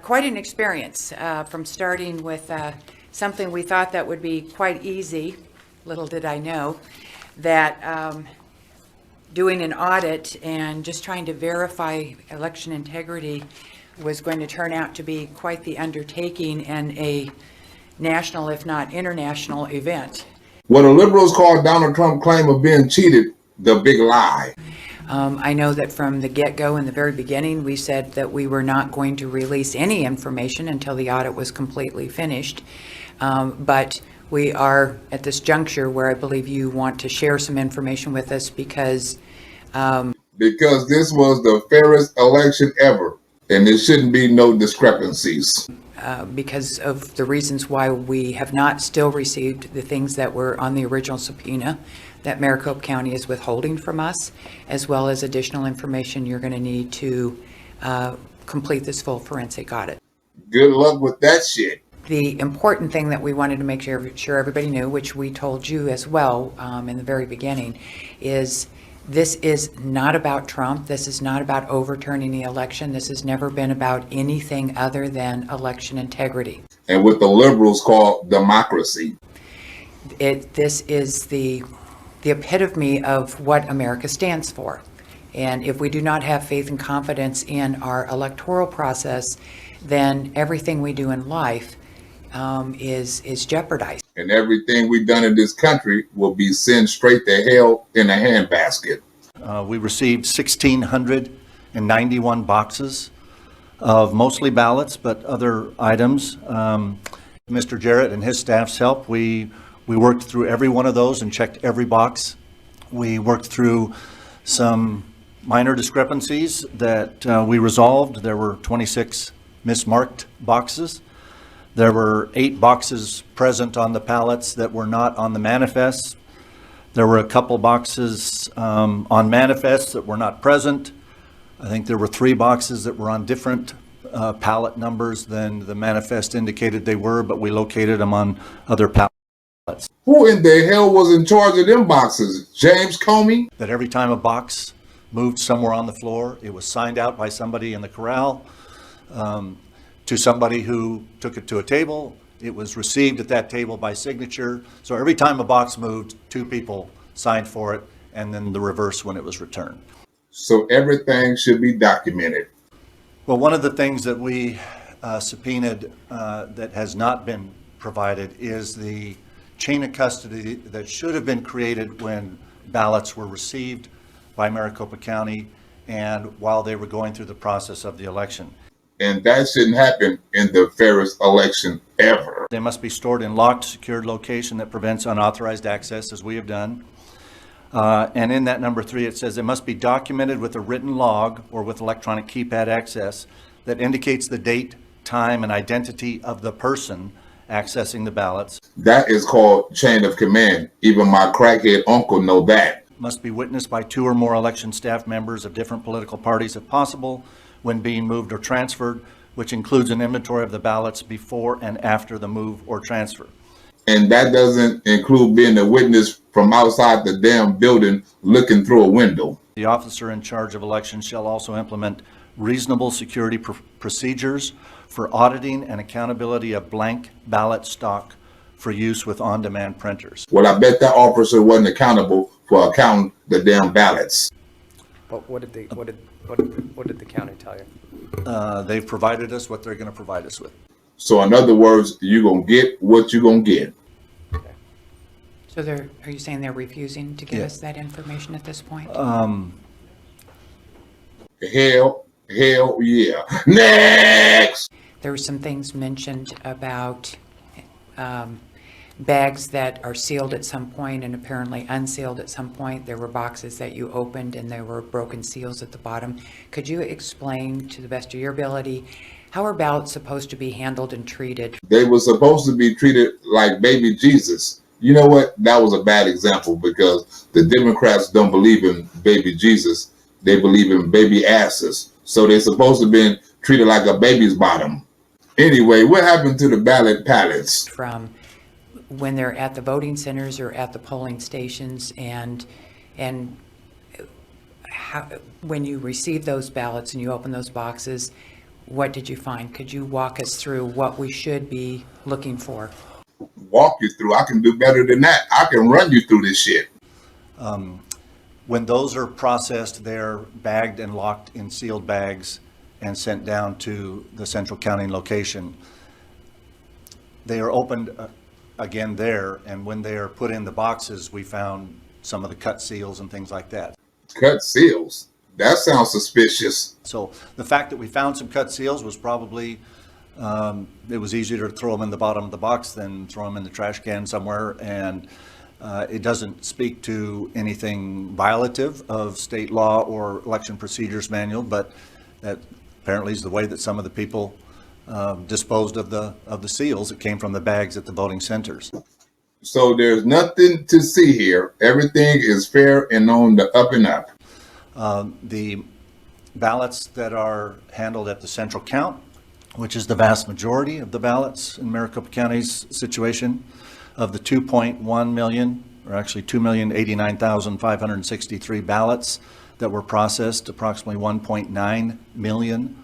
Quite an experience from starting with something we thought that would be quite easy. Little did I know that doing an audit and just trying to verify election integrity was going to turn out to be quite the undertaking and a national, if not international, event. What the liberals call Donald Trump's claim of being cheated, the big lie. I know that from the get-go in the very beginning, we said that we were not going to release any information until the audit was completely finished. But we are at this juncture where I believe you want to share some information with us because this was the fairest election ever, and there shouldn't be no discrepancies. Because of the reasons why we have not still received the things that were on the original subpoena that Maricopa County is withholding from us, as well as additional information you're going to need to complete this full forensic audit. Good luck with that shit. The important thing that we wanted to make sure everybody knew, which we told you as well in the very beginning, is this is not about Trump. This is not about overturning the election. This has never been about anything other than election integrity. And what the liberals call democracy. This is the epitome of what America stands for. And if we do not have faith and confidence in our electoral process, then everything we do in life is jeopardized. And everything we've done in this country will be sent straight to hell in a handbasket. We received 1,691 boxes of mostly ballots, but other items. Mr. Jarrett and his staff's help, we worked through every one of those and checked every box. We worked through some minor discrepancies that we resolved. There were 26 mismarked boxes. There were 8 boxes present on the ballots that were not on the manifests. There were a couple boxes on manifests that were not present. I think there were 3 boxes that were on different ballot numbers than the manifest indicated they were, but we located them on other ballots. Who in the hell was in charge of them boxes? James Comey? That every time a box moved somewhere on the floor, it was signed out by somebody in the corral to somebody who took it to a table. It was received at that table by signature. So every time a box moved, 2 people signed for it, and then the reverse when it was returned. So everything should be documented. Well, one of the things that we subpoenaed that has not been provided is the chain of custody that should have been created when ballots were received by Maricopa County and while they were going through the process of the election. And that shouldn't happen in the fairest election ever. They must be stored in locked, secured location that prevents unauthorized access, as we have done. And in that number 3, it says it must be documented with a written log or with electronic keypad access that indicates the date, time, and identity of the person accessing the ballots. That is called chain of command. Even my crackhead uncle know that. Must be witnessed by 2 or more election staff members of different political parties if possible when being moved or transferred, which includes an inventory of the ballots before and after the move or transfer. And that doesn't include being a witness from outside the damn building looking through a window. The officer in charge of elections shall also implement reasonable security procedures for auditing and accountability of blank ballot stock for use with on-demand printers. Well, I bet that officer wasn't accountable for accounting the damn ballots. But what did the county tell you? They've provided us what they're going to provide us with. So in other words, you're going to get what you're going to get. Okay. So are you saying they're refusing to give us that information at this point? Hell yeah. Next! There were some things mentioned about bags that are sealed at some point and apparently unsealed at some point. There were boxes that you opened and there were broken seals at the bottom. Could you explain to the best of your ability, how are ballots supposed to be handled and treated? They were supposed to be treated like baby Jesus. You know what? That was a bad example because the Democrats don't believe in baby Jesus. They believe in baby asses. So they're supposed to be treated like a baby's bottom. Anyway, what happened to the ballot pallets? From when they're at the voting centers or at the polling stations, and how, when you receive those ballots and you open those boxes, what did you find? Could you walk us through what we should be looking for? Walk you through. I can do better than that. I can run you through this shit. When those are processed, they're bagged and locked in sealed bags and sent down to the central counting location. They are opened again there, and when they are put in the boxes, we found some of the cut seals and things like that. Cut seals? That sounds suspicious. So the fact that we found some cut seals was probably, it was easier to throw them in the bottom of the box than throw them in the trash can somewhere, and it doesn't speak to anything violative of state law or election procedures manual, but that apparently is the way that some of the people disposed of the seals that came from the bags at the voting centers. So there's nothing to see here. Everything is fair and on the up and up. The ballots that are handled at the central count, which is the vast majority of the ballots in Maricopa County's situation, of the 2.1 million, or actually 2,089,563 ballots that were processed, approximately 1.9 million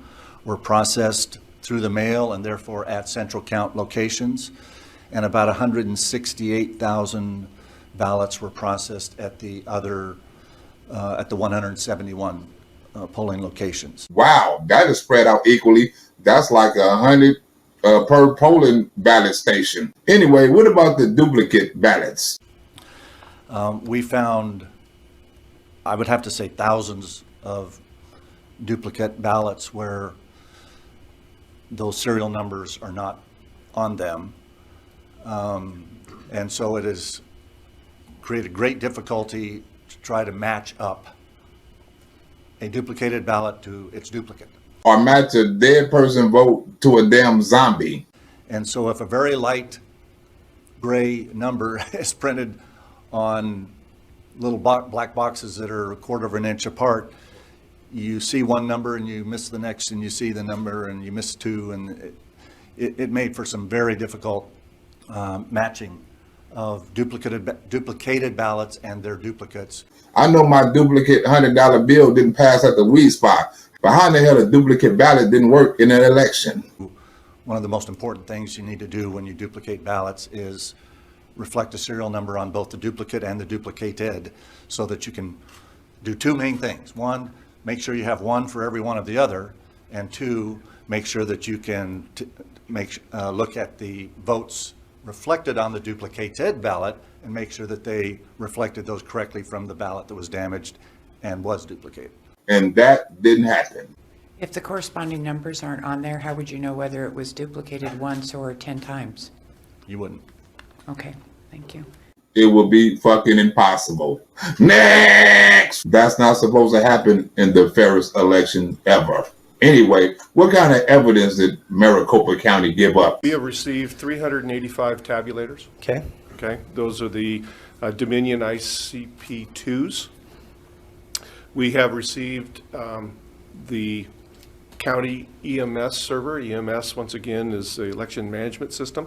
were processed through the mail and therefore at central count locations, and about 168,000 ballots were processed at the other, at the 171 polling locations. Wow, that is spread out equally. That's like 100 per polling ballot station. Anyway, what about the duplicate ballots? We found, I would have to say, thousands of duplicate ballots where those serial numbers are not on them. And so it has created great difficulty to try to match up a duplicated ballot to its duplicate. Or match a dead person vote to a damn zombie. And so if a very light gray number is printed on little black boxes that are a quarter of an inch apart, you see one number and you miss the next, and you see the number and you miss two, and it made for some very difficult matching of duplicated ballots and their duplicates. I know my duplicate $100 bill didn't pass at the weed spot, but how in the hell a duplicate ballot didn't work in an election? One of the most important things you need to do when you duplicate ballots is reflect a serial number on both the duplicate and the duplicated, so that you can do two main things. One, make sure you have one for every one of the other, and two, make sure that you can look at the votes reflected on the duplicated ballot and make sure that they reflected those correctly from the ballot that was damaged and was duplicated. And that didn't happen. If the corresponding numbers aren't on there, how would you know whether it was duplicated once or 10 times? You wouldn't. Okay, thank you. It would be fucking impossible. Next! That's not supposed to happen in the fairest election ever. Anyway, what kind of evidence did Maricopa County give up? We have received 385 tabulators. Okay. Okay, those are the Dominion ICP2s. We have received the county EMS server. EMS, once again, is the election management system.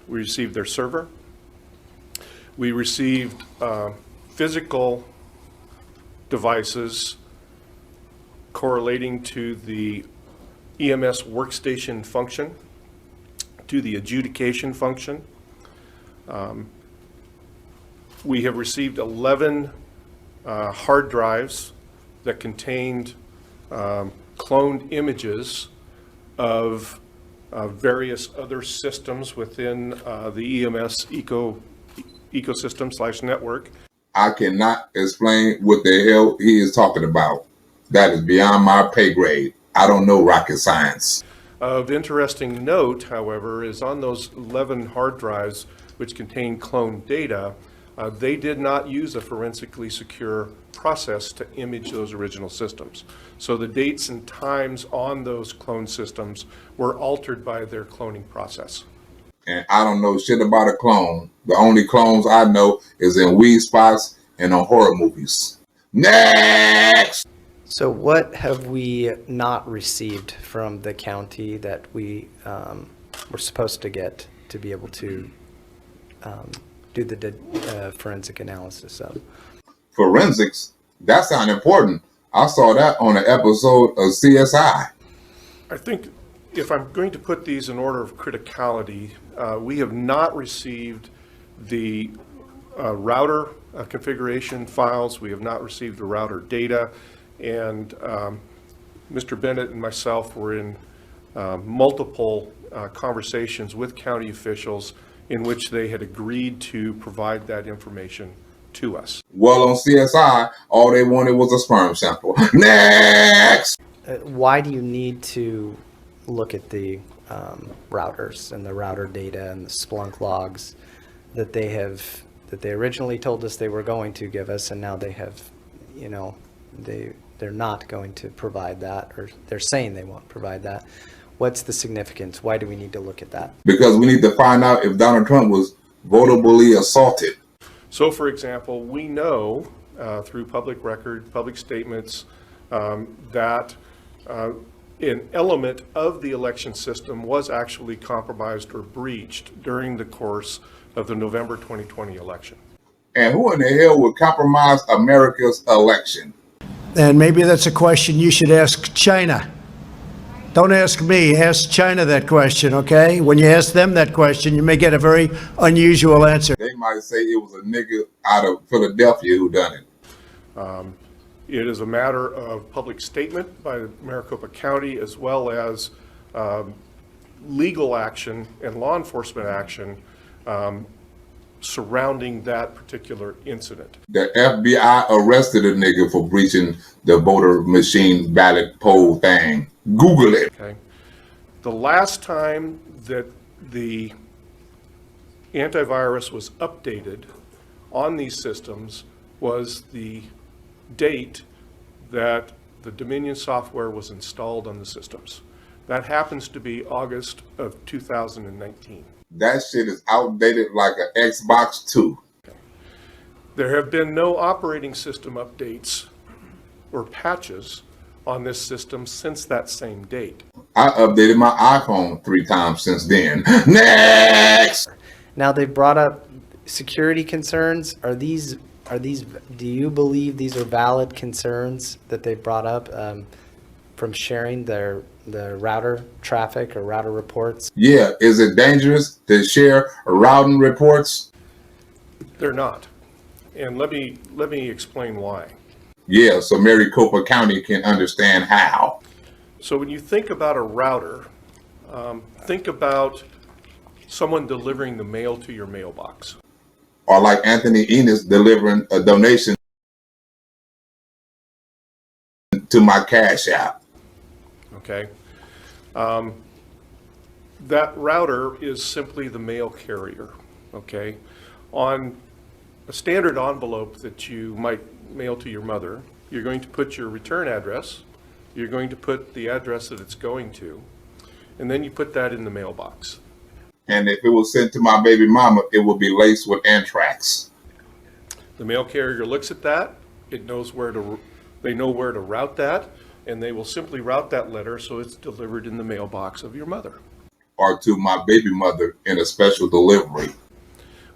We received their server. We received physical devices correlating to the EMS workstation function, to the adjudication function. We have received 11 hard drives that contained cloned images of various other systems within the EMS ecosystem / network. I cannot explain what the hell he is talking about. That is beyond my pay grade. I don't know rocket science. Of interesting note, however, is on those 11 hard drives which contain cloned data, they did not use a forensically secure process to image those original systems. So the dates and times on those cloned systems were altered by their cloning process. And I don't know shit about a clone. The only clones I know is in weed spots and on horror movies. Next! So what have we not received from the county that we were supposed to get to be able to do the forensic analysis of? Forensics? That sounds important. I saw that on an episode of CSI. I think if I'm going to put these in order of criticality, we have not received the router configuration files. We have not received the router data. And Mr. Bennett and myself were in multiple conversations with county officials in which they had agreed to provide that information to us. Well, on CSI, all they wanted was a sperm sample. Next! Why do you need to look at the routers and the router data and the Splunk logs that they originally told us they were going to give us, and now they have, they're not going to provide that, or they're saying they won't provide that? What's the significance? Why do we need to look at that? Because we need to find out if Donald Trump was votably assaulted. So, for example, we know through public record, public statements, that an element of the election system was actually compromised or breached during the course of the November 2020 election. And who in the hell would compromise America's election? And maybe that's a question you should ask China. Don't ask me, ask China that question, okay? When you ask them that question, you may get a very unusual answer. They might say it was a nigga out of Philadelphia who done it. It is a matter of public statement by Maricopa County, as well as legal action and law enforcement action surrounding that particular incident. The FBI arrested a nigga for breaching the voter machine ballot poll thing. Google it. Okay. The last time that the antivirus was updated on these systems was the date that the Dominion software was installed on the systems. That happens to be August of 2019. That shit is outdated like an Xbox 2. There have been no operating system updates or patches on this system since that same date. I updated my iPhone 3 times since then. Next! Now, they've brought up security concerns. Are these, do you believe these are valid concerns that they've brought up from sharing the router traffic or router reports? Yeah, is it dangerous to share routing reports? They're not. And let me explain why. Yeah, so Maricopa County can understand how. So when you think about a router, think about someone delivering the mail to your mailbox. Or like Anthony Enos delivering a donation to my Cash App. Okay. That router is simply the mail carrier. Okay. On a standard envelope that you might mail to your mother, you're going to put your return address, you're going to put the address that it's going to, and then you put that in the mailbox. And if it was sent to my baby mama, it would be laced with anthrax. The mail carrier looks at that, it knows they know where to route that, and they will simply route that letter so it's delivered in the mailbox of your mother. Or to my baby mother in a special delivery.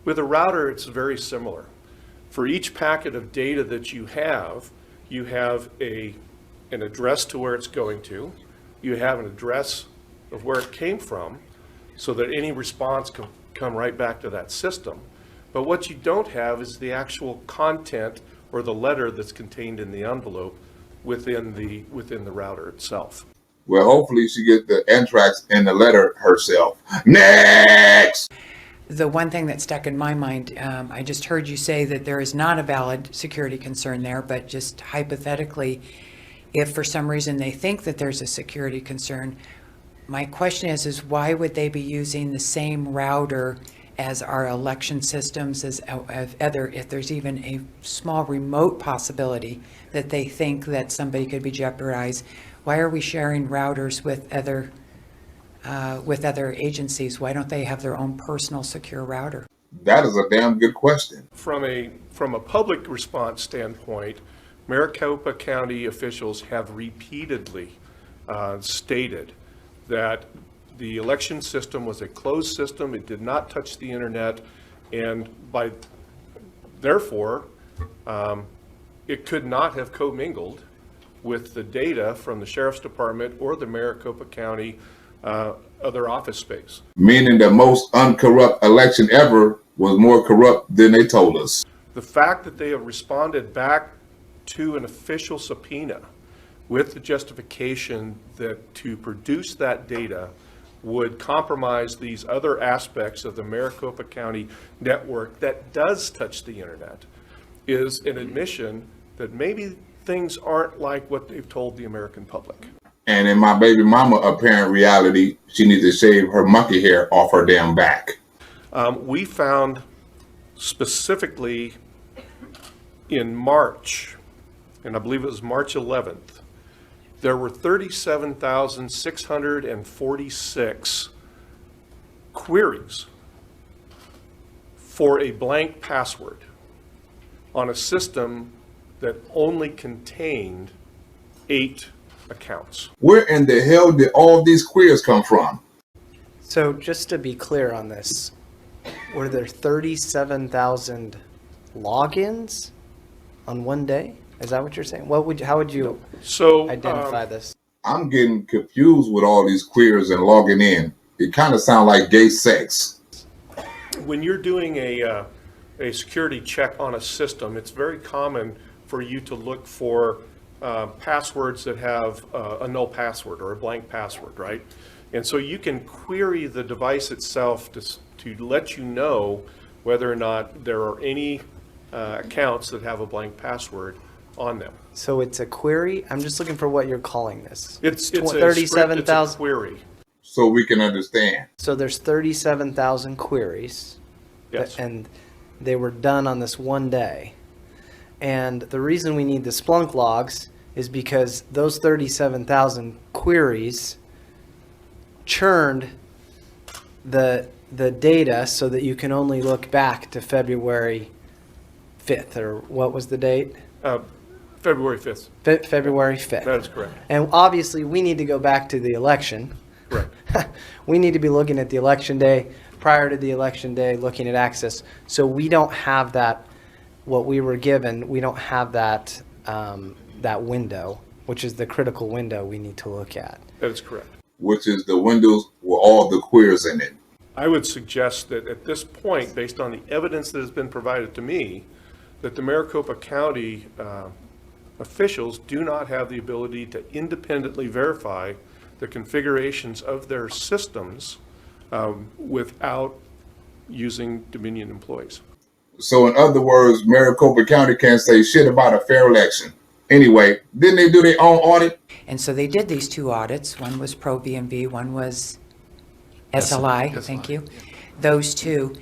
With a router, it's very similar. For each packet of data that you have an address to where it's going to, you have an address of where it came from, so that any response can come right back to that system. But what you don't have is the actual content or the letter that's contained in the envelope within the router itself. Well, hopefully she gets the anthrax in the letter herself. Next! The one thing that stuck in my mind, I just heard you say that there is not a valid security concern there, but just hypothetically, if for some reason they think that there's a security concern, my question is why would they be using the same router as our election systems, as other, if there's even a small remote possibility that they think that somebody could be jeopardized? Why are we sharing routers with other agencies? Why don't they have their own personal secure router? That is a damn good question. From a public response standpoint, Maricopa County officials have repeatedly stated that the election system was a closed system. It did not touch the internet, and therefore, it could not have commingled with the data from the Sheriff's Department or the Maricopa County other office space. Meaning the most uncorrupt election ever was more corrupt than they told us. The fact that they have responded back to an official subpoena with the justification that to produce that data would compromise these other aspects of the Maricopa County network that does touch the internet is an admission that maybe things aren't like what they've told the American public. And in my baby mama apparent reality, she needs to shave her monkey hair off her damn back. We found specifically in March, and I believe it was March 11th, there were 37,646 queries for a blank password on a system that only contained 8 accounts. Where in the hell did all these queries come from? So just to be clear on this, were there 37,000 logins on one day? Is that what you're saying? How would you So identify this? I'm getting confused with all these queries and logging in. It kind of sounds like gay sex. when you're doing a security check on a system, it's very common for you to look for passwords that have a null password or a blank password, right? And so you can query the device itself to let you know whether or not there are any accounts that have a blank password on them. So it's a query? I'm just looking for what you're calling this. It's a 37,000. query. So we can understand. So there's 37,000 queries. Yes. And they were done on this one day. And the reason we need the Splunk logs is because those 37,000 queries churned the data so that you can only look back to February 5th, or what was the date? February 5th. February 5th. That is correct. And obviously, we need to go back to the election. Correct. We need to be looking at the election day, prior to the election day, looking at access. So we don't have that, what we were given, we don't have that, that window, which is the critical window we need to look at. That is correct. Which is the windows with all the queries in it. I would suggest that at this point, based on the evidence that has been provided to me, that the Maricopa County officials do not have the ability to independently verify the configurations of their systems without using Dominion employees. So in other words, Maricopa County can't say shit about a fair election. Anyway, didn't they do their own audit? And so they did these two audits. One was Pro BMV, one was SLI, thank you. Those two.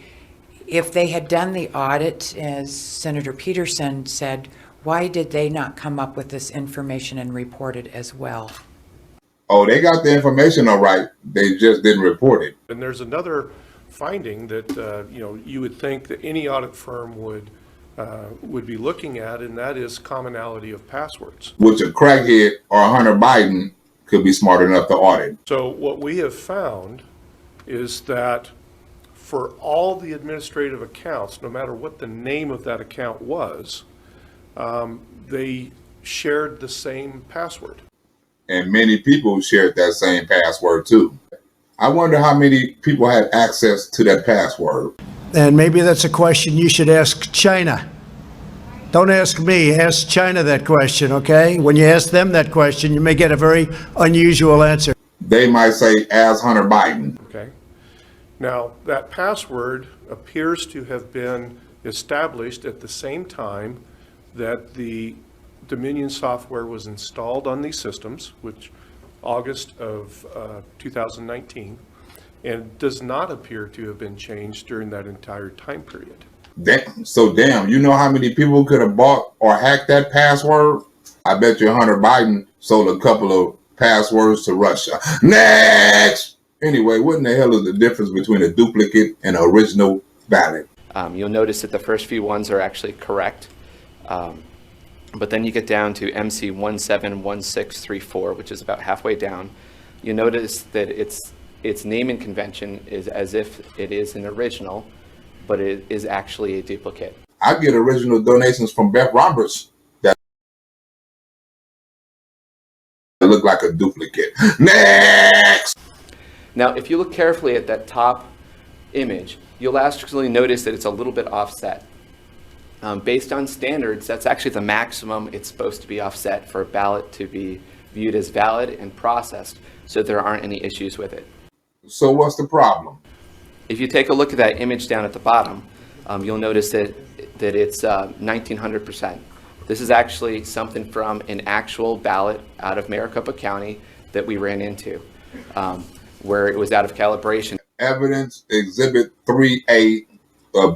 If they had done the audit, as Senator Peterson said, why did they not come up with this information and report it as well? Oh, they got the information all right. They just didn't report it. And there's another finding that you would think that any audit firm would be looking at, and that is commonality of passwords. Which a crackhead or Hunter Biden could be smart enough to audit. So what we have found is that for all the administrative accounts, no matter what the name of that account was, they shared the same password. And many people shared that same password too. I wonder how many people had access to that password. And maybe that's a question you should ask China. Don't ask me, ask China that question, okay? When you ask them that question, you may get a very unusual answer. They might say, as Hunter Biden. Okay. Now, that password appears to have been established at the same time that the Dominion software was installed on these systems, which August of 2019, and does not appear to have been changed during that entire time period. So damn, you know how many people could have bought or hacked that password? I bet you Hunter Biden sold a couple of passwords to Russia. Next! Anyway, what in the hell is the difference between a duplicate and an original ballot? You'll notice that the first few ones are actually correct. But then you get down to MC 171634, which is about halfway down. You notice that its naming convention is as if it is an original, but it is actually a duplicate. I get original donations from Beth Roberts look like a duplicate. Next! Now, if you look carefully at that top image, you'll actually notice that it's a little bit offset. Based on standards, that's actually the maximum it's supposed to be offset for a ballot to be viewed as valid and processed, so there aren't any issues with it. So what's the problem? If you take a look at that image down at the bottom, you'll notice that it's 1900%. This is actually something from an actual ballot out of Maricopa County that we ran into, where it was out of calibration. Evidence Exhibit 3A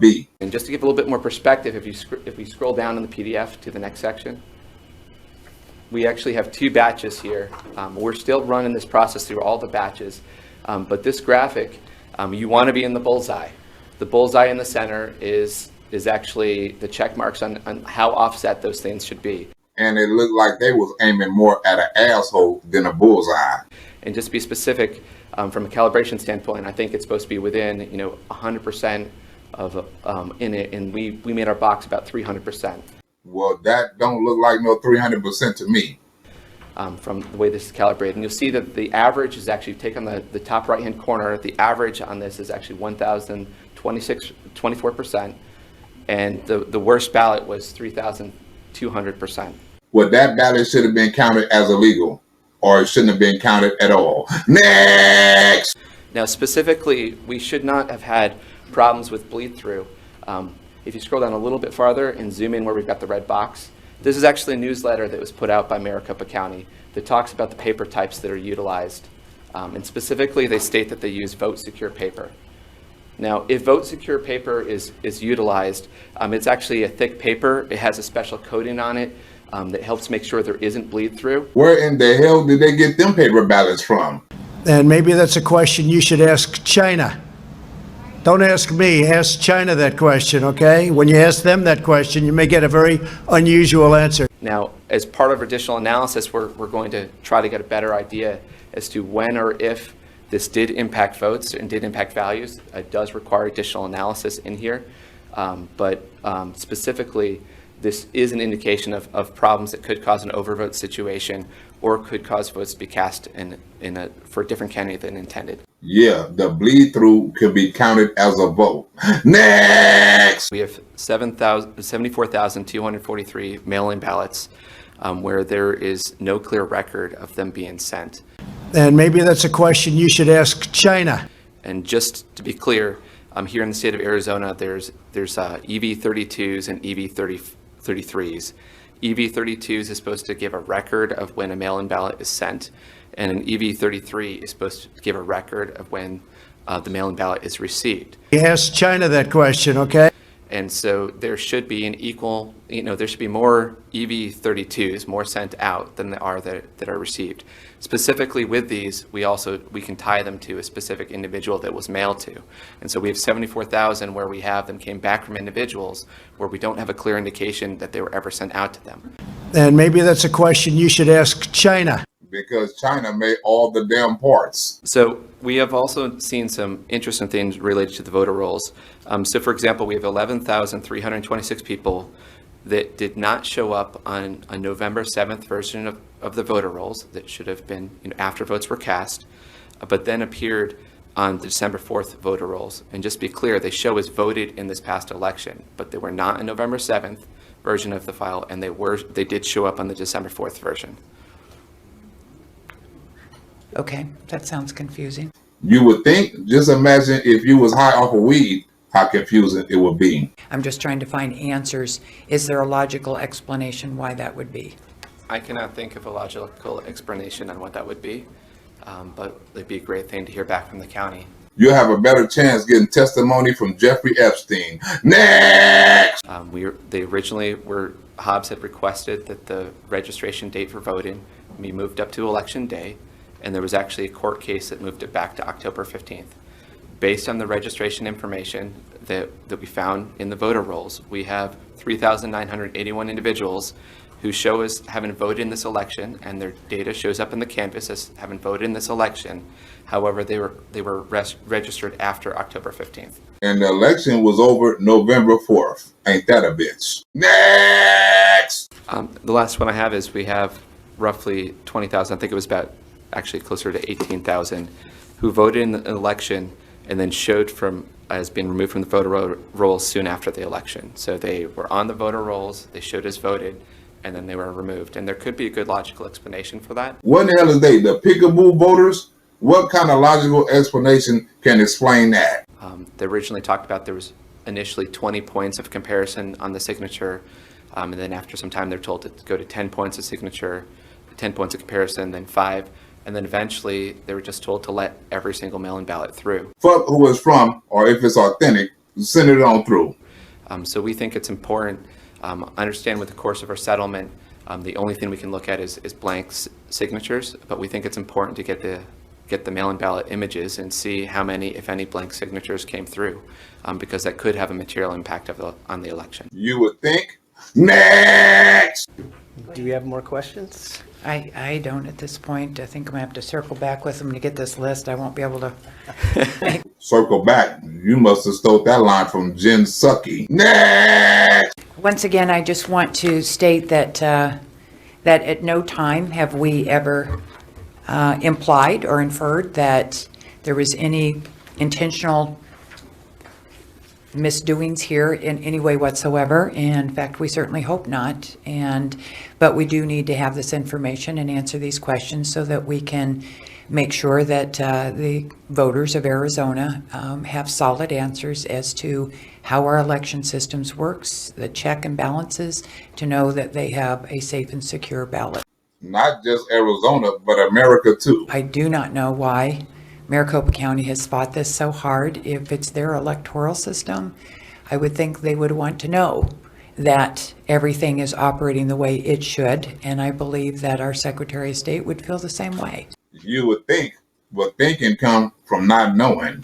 B. And just to give a little bit more perspective, if we scroll down in the PDF to the next section, we actually have two batches here. We're still running this process through all the batches, but this graphic, you want to be in the bullseye. The bullseye in the center is actually the check marks on how offset those things should be. And it looked like they was aiming more at an asshole than a bullseye. And just to be specific, from a calibration standpoint, I think it's supposed to be within 100% of in it, and we made our box about 300%. Well, that don't look like no 300% to me. From the way this is calibrated. And you'll see that the average is actually, take on the top right-hand corner, the average on this is actually 1,024%, and the worst ballot was 3,200%. Well, that ballot should have been counted as illegal, or it shouldn't have been counted at all. Next! Now, specifically, we should not have had problems with bleed-through. If you scroll down a little bit farther and zoom in where we've got the red box, this is actually a newsletter that was put out by Maricopa County that talks about the paper types that are utilized. And specifically, they state that they use vote secure paper. Now, if vote secure paper is utilized, it's actually a thick paper. It has a special coating on it that helps make sure there isn't bleed through. Where in the hell did they get them paper ballots from? And maybe that's a question you should ask China. Don't ask me, ask China that question, okay? When you ask them that question, you may get a very unusual answer. Now, as part of additional analysis, we're going to try to get a better idea as to when or if this did impact votes and did impact values. It does require additional analysis in here, but specifically, this is an indication of problems that could cause an overvote situation or could cause votes to be cast for a different candidate than intended. Yeah, the bleed through could be counted as a vote. Next! We have 74,243 mail-in ballots where there is no clear record of them being sent. And maybe that's a question you should ask China. And just to be clear, here in the state of Arizona, there's EV32s and EV33s. EV32s is supposed to give a record of when a mail-in ballot is sent, and an EV33 is supposed to give a record of when the mail-in ballot is received. Ask China that question, okay? And so there should be an equal, there should be more EV32s, more sent out than there are that are received. Specifically with these, we can tie them to a specific individual that was mailed to. And so we have 74,000 where we have them came back from individuals where we don't have a clear indication that they were ever sent out to them. And maybe that's a question you should ask China. Because China made all the damn parts. So we have also seen some interesting things related to the voter rolls. So for example, we have 11,326 people that did not show up on a November 7th version of the voter rolls that should have been after votes were cast, but then appeared on the December 4th voter rolls. And just to be clear, they show as voted in this past election, but they were not a November 7th version of the file, and they did show up on the December 4th version. Okay, that sounds confusing. You would think, just imagine if you was high off of weed, how confusing it would be. I'm just trying to find answers. Is there a logical explanation why that would be? I cannot think of a logical explanation on what that would be, but it'd be a great thing to hear back from the county. You'll have a better chance getting testimony from Jeffrey Epstein. Next! They originally Hobbs had requested that the registration date for voting be moved up to election day, and there was actually a court case that moved it back to October 15th. Based on the registration information that we found in the voter rolls, we have 3,981 individuals who show as having voted in this election, and their data shows up in the canvas as having voted in this election. However, they were registered after October 15th. And the election was over November 4th. Ain't that a bitch? Next! The last one I have is we have roughly 20,000, I think it was about actually closer to 18,000, who voted in the election and then showed as being removed from the voter rolls soon after the election. So they were on the voter rolls, they showed as voted, and then they were removed. And there could be a good logical explanation for that. What in the hell is they? The peekaboo voters? What kind of logical explanation can explain that? They originally talked about there was initially 20 points of comparison on the signature, and then after some time they're told to go to 10 points of signature, 10 points of comparison, then 5, and then eventually they were just told to let every single mail-in ballot through. Fuck who it's from, or if it's authentic, send it on through. So we think it's important, understand with the course of our settlement, the only thing we can look at is blank signatures, but we think it's important to get the mail-in ballot images and see how many, if any, blank signatures came through, because that could have a material impact on the election. You would think. Next! Do we have more questions? I don't at this point. I think I'm gonna have to circle back with them to get this list. I won't be able to. Circle back. You must have stole that line from Jen Psaki. Next! Once again, I just want to state that, that at no time have we ever implied or inferred that there was any intentional misdoings here in any way whatsoever. And in fact, we certainly hope not. But we do need to have this information and answer these questions so that we can make sure that the voters of Arizona have solid answers as to how our election systems works, the check and balances, to know that they have a safe and secure ballot. Not just Arizona, but America too. I do not know why Maricopa County has fought this so hard. If it's their electoral system, I would think they would want to know that everything is operating the way it should, and I believe that our Secretary of State would feel the same way. You would think, but thinking come from not knowing.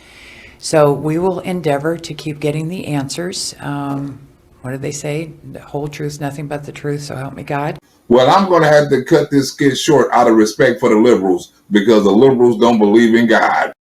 So we will endeavor to keep getting the answers. What did they say? The whole truth, nothing but the truth, so help me God. Well, I'm going to have to cut this skit short out of respect for the liberals, because the liberals don't believe in God.